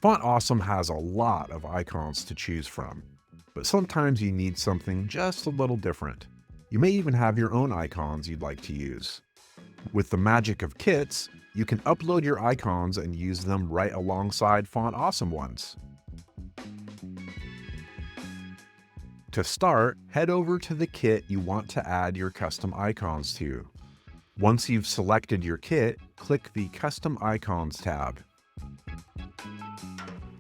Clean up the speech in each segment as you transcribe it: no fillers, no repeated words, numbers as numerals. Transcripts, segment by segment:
Font Awesome has a lot of icons to choose from, but sometimes you need something just a little different. You may even have your own icons you'd like to use. With the magic of kits, you can upload your icons and use them right alongside Font Awesome ones. To start, head over to the kit you want to add your custom icons to. Once you've selected your kit, click the Custom Icons tab.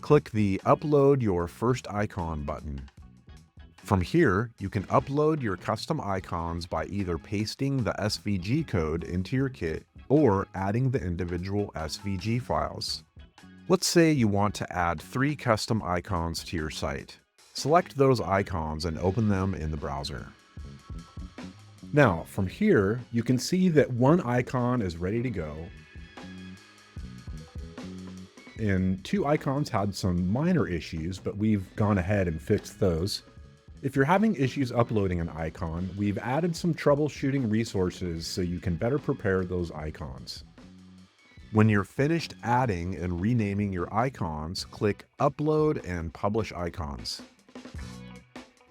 Click the Upload Your First Icon button. From here, you can upload your custom icons by either pasting the SVG code into your kit or adding the individual SVG files. Let's say you want to add 3 custom icons to your site. Select those icons and open them in the browser. Now, from here, you can see that one icon is ready to go, and 2 icons had some minor issues, but we've gone ahead and fixed those. If you're having issues uploading an icon, we've added some troubleshooting resources so you can better prepare those icons. When you're finished adding and renaming your icons, click Upload and Publish Icons.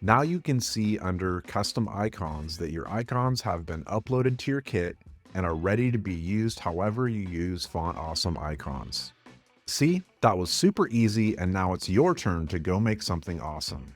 Now you can see under Custom Icons that your icons have been uploaded to your kit and are ready to be used however you use Font Awesome icons. See, that was super easy, and now it's your turn to go make something awesome.